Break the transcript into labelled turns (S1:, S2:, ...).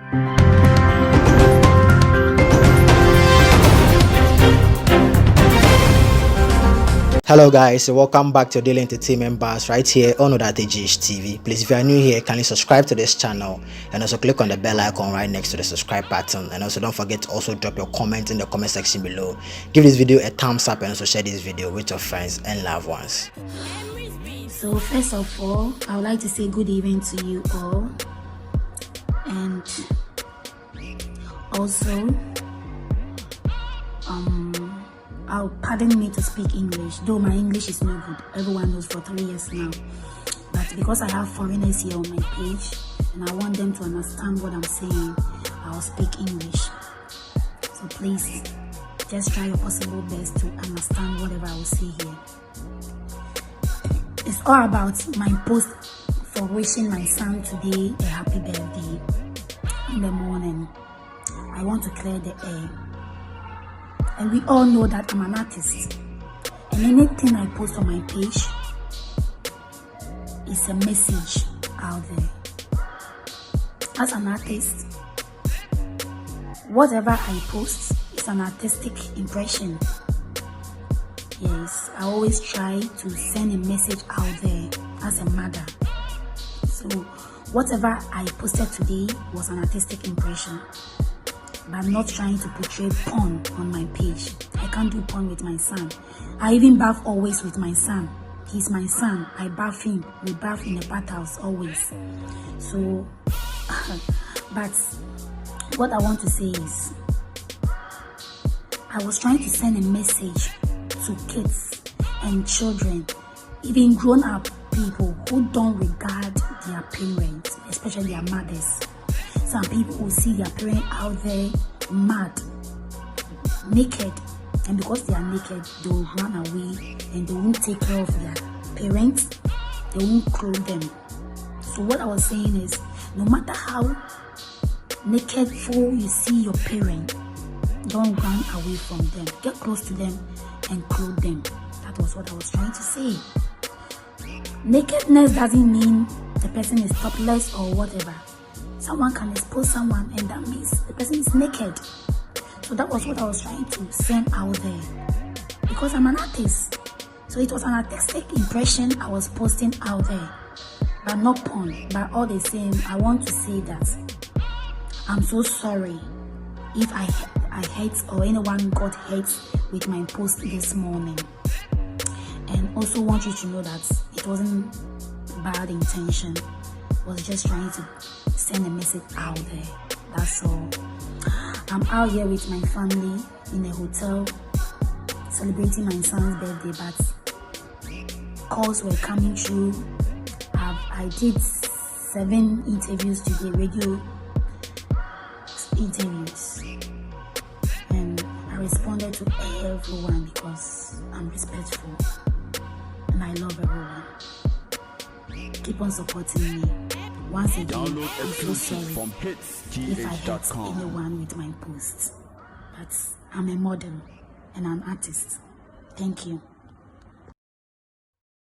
S1: Hello guys, welcome back to Daily Entertainment Bars right here on Odatejish TV. Please, if you are new here, kindly subscribe to this channel and also click on the bell icon right next to the subscribe button. And also don't forget to also drop your comment in the comment section below. Give this video a thumbs up and also share this video with your friends and loved ones.
S2: So first of all, I would like to say good evening to you all, and also pardon me to speak English, though my English is no good. Everyone knows for 3 years now. But because I have foreigners here on my page and I want them to understand what I'm saying, I'll speak English. So please, just try your possible best to understand whatever I will say here. It's all about my post for wishing my son today a happy birthday in the morning. I want to clear the air. And we all know that I'm an artist, and anything I post on my page is a message out there. As an artist, whatever I post is an artistic impression. Yes, I always try to send a message out there as a mother. So whatever I posted today was an artistic impression. But I'm not trying to portray porn on my page. I can't do porn with my son. I even bath always with my son. He's my son. I bath him. We bath in the bathhouse always. So, but what I want to say is, I was trying to send a message to kids and children, even grown-up people who don't regard their parents, especially their mothers. Some people will see their parents out there mad, naked, and because they are naked, they will run away and they won't take care of their parents, they won't clothe them. So what I was saying is, no matter how naked fool you see your parent, don't run away from them. Get close to them and clothe them. That was what I was trying to say. Nakedness doesn't mean the person is topless or whatever. Someone can expose someone and that means the person is naked. So that was what I was trying to send out there. Because I'm an artist. So it was an artistic impression I was posting out there. But not porn. But all the same, I want to say that I'm so sorry if I hate or anyone got hurt with my post this morning. And also want you to know that it wasn't bad intention. I was just trying to send a message out there. That's all. I'm out here with my family in a hotel celebrating my son's birthday, but calls were coming through. I did 7 interviews today, radio interviews, and I responded to everyone because I'm respectful and I love everyone. Keep on supporting me. Once again, I'm so sorry if I hurt anyone with my posts. But I'm a model and an artist. Thank you.